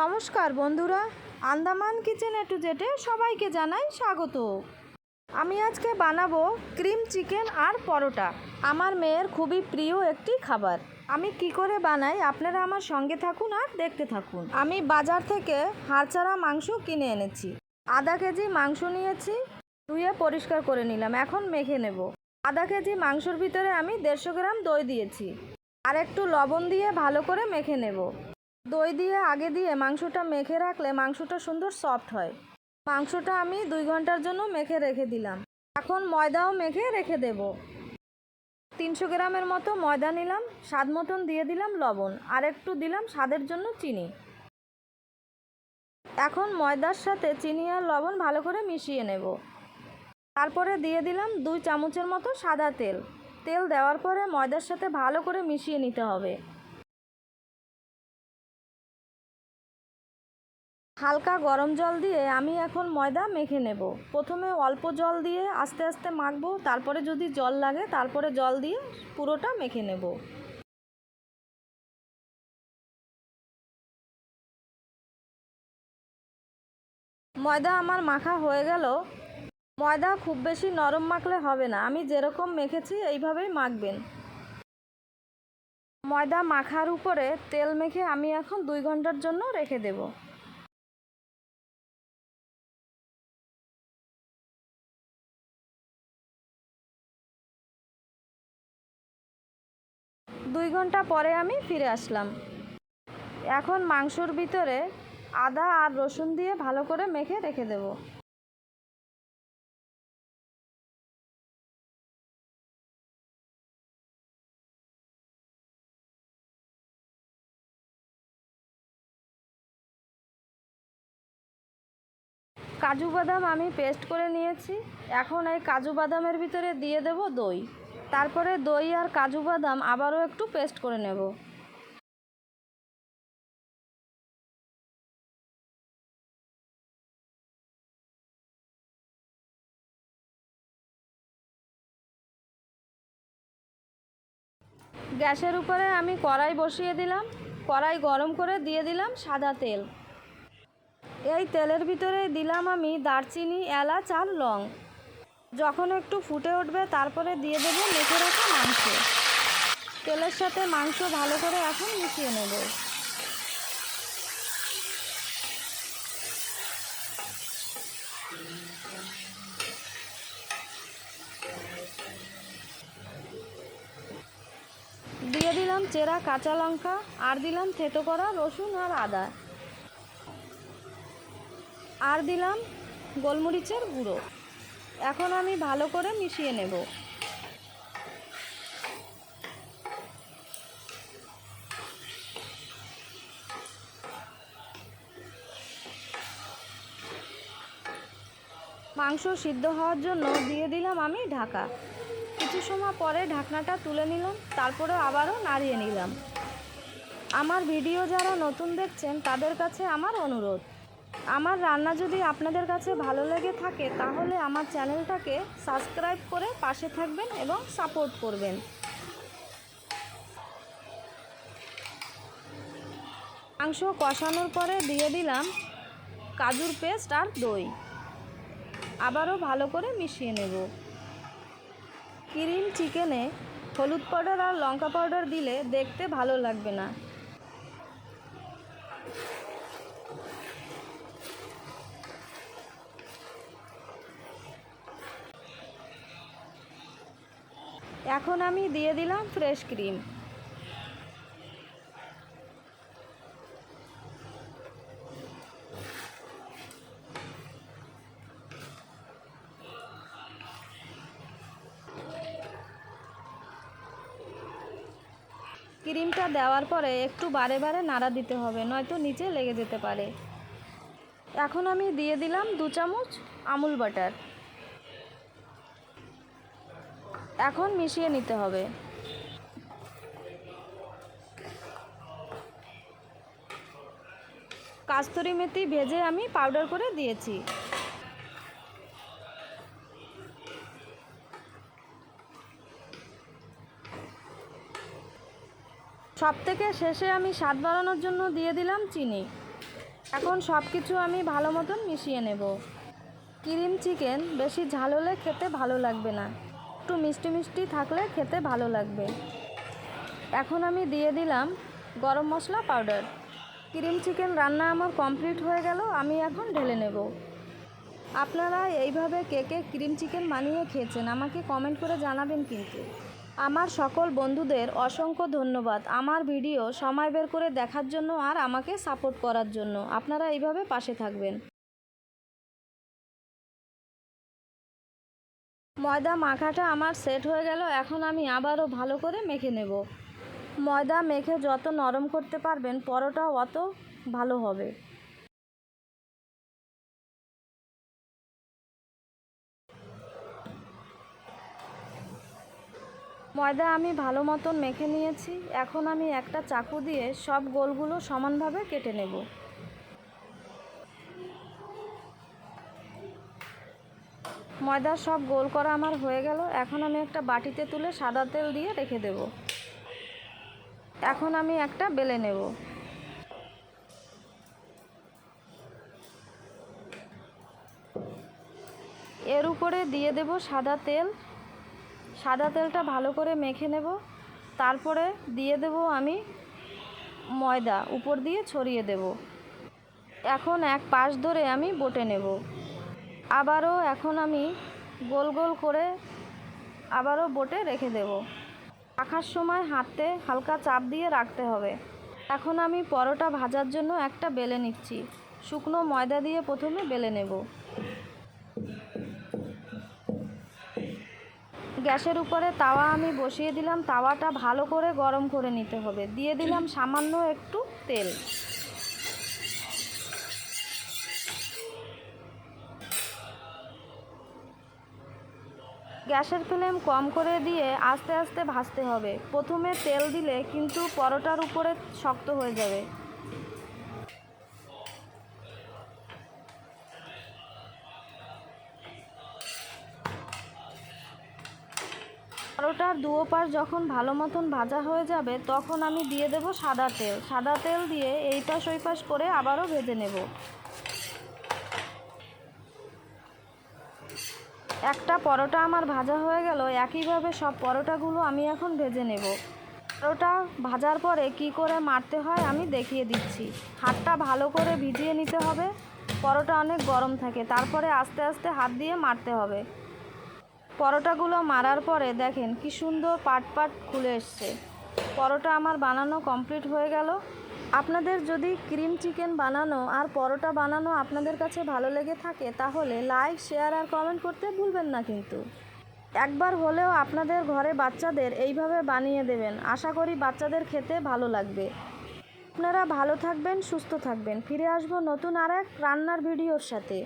নমস্কার বন্ধুরা, আন্দামান কিচেন এ টু জেডে সবাইকে জানাই স্বাগত। আমি আজকে বানাবো ক্রিম চিকেন আর পরোটা। আমার মেয়ের খুবই প্রিয় একটি খাবার। আমি কি করে বানাই আপনারা আমার সঙ্গে থাকুন আর দেখতে থাকুন। আমি বাজার থেকে হাড়ছাড়া মাংস কিনে এনেছি। আধা কেজি মাংস নিয়েছি, ধুয়ে পরিষ্কার করে নিলাম। এখন মেখে নেব। আধা কেজি মাংসর ভিতরে আমি 150 গ্রাম দই দিয়েছি, আর একটু লবণ দিয়ে ভালো করে মেখে নেব। দই দিয়ে আগে দিয়ে মাংসটা মেখে রাখলে মাংসটা সুন্দর সফট হয়। মাংসটা আমি 2 ঘন্টার জন্য মেখে রেখে দিলাম। এখন ময়দাও মেখে রেখে দেব। 300 গ্রামের মতো ময়দা নিলাম, স্বাদ মতন দিয়ে দিলাম লবণ, আর একটু দিলাম স্বাদের জন্য চিনি। এখন ময়দার সাথে চিনি আর লবণ ভালো করে মিশিয়ে নেব। তারপরে দিয়ে দিলাম 2 চামচের মতো সাদা তেল। তেল দেওয়ার পরে ময়দার সাথে ভালো করে মিশিয়ে নিতে হবে। হালকা গরম জল দিয়ে আমি এখন ময়দা মেখে নেব। প্রথমে অল্প জল দিয়ে আস্তে আস্তে মাখবো, তারপরে যদি জল লাগে তারপরে জল দিয়ে পুরোটা মেখে নেব। ময়দা আমার মাখা হয়ে গেল। ময়দা খুব বেশি নরম মাখলে হবে না, আমি যেরকম মেখেছি এইভাবেই মাখবেন। ময়দা মাখার উপরে তেল মেখে আমি এখন 2 ঘন্টার জন্য রেখে দেব। 2 ঘন্টা পরে আমি ফিরে আসলাম। এখন মাংসর ভিতরে আদা আর রসুন দিয়ে ভালো করে মেখে রেখে দেব। কাজু বাদাম আমি পেস্ট করে নিয়েছি। এখন এই কাজু বাদামের ভিতরে দিয়ে দেব দই। তারপরে দই আর কাজু বাদাম আবারও একটু পেস্ট করে নেব। গ্যাসের উপরে আমি কড়াই বসিয়ে দিলাম। কড়াই গরম করে দিয়ে দিলাম সাদা তেল। এই তেলের ভিতরে দিলাম আমি দারচিনি, এলাচ আর লং। যখন একটু ফুটে উঠবে তারপরে দিয়ে দেবো মেখে রাখা মাংস। তেলের সাথে মাংস ভালো করে এখন মিশিয়ে নেব। দিয়ে দিলাম চেরা কাঁচা লঙ্কা, আর দিলাম থেতো করা রসুন আর আদা, আর দিলাম গোলমরিচের গুঁড়ো। এখন আমি ভালো করে মিশিয়ে নেব। মাংস সিদ্ধ হওয়ার জন্য দিয়ে দিলাম আমি ঢাকা। কিছু সময় পরে ঢাকনাটা তুলে নিলাম, তারপরে আবারও নাড়িয়ে নিলাম। আমার ভিডিও যারা নতুন দেখছেন তাদের কাছে আমার অনুরোধ, আমার রান্না যদি আপনাদের কাছে ভালো লেগে থাকে তাহলে আমার চ্যানেলটাকে সাবস্ক্রাইব করে পাশে থাকবেন এবং সাপোর্ট করবেন। মাংস কষানোর পরে দিয়ে দিলাম কাজুর পেস্ট আর দই। আবারও ভালো করে মিশিয়ে নেব। ক্রিম চিকেনে হলুদ পাউডার আর লঙ্কা পাউডার দিলে দেখতে ভালো লাগবে না। এখন আমি দিয়ে দিলাম ফ্রেশ ক্রিম। ক্রিমটা দেওয়ার পরে একটু বারে বারে নাড়া দিতে হবে, নয়তো নিচে লেগে যেতে পারে। এখন আমি দিয়ে দিলাম 2 চামচ আমুল বাটার। এখন মিশিয়ে নিতে হবে। কাস্তুরি মেথি ভেজে আমি পাউডার করে দিয়েছি। সবথেকে শেষে আমি স্বাদ বাড়ানোর জন্য দিয়ে দিলাম চিনি। এখন সব কিছু আমি ভালো মতন মিশিয়ে নেব। ক্রিম চিকেন বেশি ঝাল হলে খেতে ভালো লাগবে না, একটু মিষ্টি মিষ্টি থাকলে খেতে ভালো লাগবে। এখন আমি দিয়ে দিলাম গরম মশলা পাউডার। ক্রিম চিকেন রান্না আমার কমপ্লিট হয়ে গেল, আমি এখন ঢেলে নেব। আপনারা এইভাবে কে কে ক্রিম চিকেন বানিয়ে খেয়েছেন আমাকে কমেন্ট করে জানাবেন কিন্তু। আমার সকল বন্ধুদের অসংখ্য ধন্যবাদ আমার ভিডিও সময় বের করে দেখার জন্য আর আমাকে সাপোর্ট করার জন্য। আপনারা এইভাবে পাশে থাকবেন। ময়দা মাখাটা আমার সেট হয়ে গেল, এখন আমি আবারও ভালো করে মেখে নেব। ময়দা মেখে যত নরম করতে পারবেন পরোটা অত ভালো হবে। ময়দা আমি ভালো মতন মেখে নিয়েছি, এখন আমি একটা চাকু দিয়ে সব গোলগুলো সমানভাবে কেটে নেব। ময়দা সব গোল করা আমার হয়ে গেল, এখন আমি একটা বাটিতে তুলে সাদা তেল দিয়ে রেখে দেব। এখন আমি একটা বেলে নেব। এর উপরে দিয়ে দেব সাদা তেল। সাদা তেলটা ভালো করে মেখে নেব, তারপরে দিয়ে দেব আমি ময়দা, উপর দিয়ে ছড়িয়ে দেব। এখন এক পাশ ধরে আমি বটে নেব। আবারও এখন আমি গোল গোল করে আবারও বটে রেখে দেব। রাখার সময় হাতে হালকা চাপ দিয়ে রাখতে হবে। এখন আমি পরোটা ভাজার জন্য একটা বেলে নিচ্ছি। শুকনো ময়দা দিয়ে প্রথমে বেলে নেব। গ্যাসের উপরে তাওয়া আমি বসিয়ে দিলাম, তাওয়াটা ভালো করে গরম করে নিতে হবে। দিয়ে দিলাম সামান্য একটু তেল। গ্যাসের ফ্লেম কম করে দিয়ে আস্তে আস্তে ভাজতে হবে। প্রথমে তেল দিলে কিন্তু পরোটার উপরে শক্ত হয়ে যাবে। পরোটার দুও পাশ যখন ভালো মতন ভাজা হয়ে যাবে তখন আমি দিয়ে দেব সাদা তেল। সাদা তেল দিয়ে এই পাশ ওই পাশ করে আবারও ভেজে নেব। একটা পরোটা আমার ভাজা হয়ে গেল, একইভাবে সব পরোটাগুলো আমি এখন ভেজে নেব। পরোটা ভাজার পরে কি করে মারতে হয় আমি দেখিয়ে দিচ্ছি। হাতটা ভালো করে ভিজিয়ে নিতে হবে, পরোটা অনেক গরম থাকে, তারপরে আস্তে আস্তে হাত দিয়ে মারতে হবে। পরোটাগুলো মারার পরে দেখেন কি সুন্দর পাট পাট খুলে এসছে। পরোটা আমার বানানো কমপ্লিট হয়ে গেল। আপনাদের যদি ক্রিম চিকেন বানানো আর পরোটা বানানো আপনাদের কাছে ভালো লেগে থাকে তাহলে লাইক, শেয়ার আর কমেন্ট করতে ভুলবেন না কিন্তু। একবার হলেও আপনাদের ঘরে বাচ্চাদের এইভাবে বানিয়ে দেবেন, আশা করি বাচ্চাদের খেতে ভালো লাগবে। আপনারা ভালো থাকবেন, সুস্থ থাকবেন। ফিরে আসবো নতুন আর এক রান্নার ভিডিওর সাথে।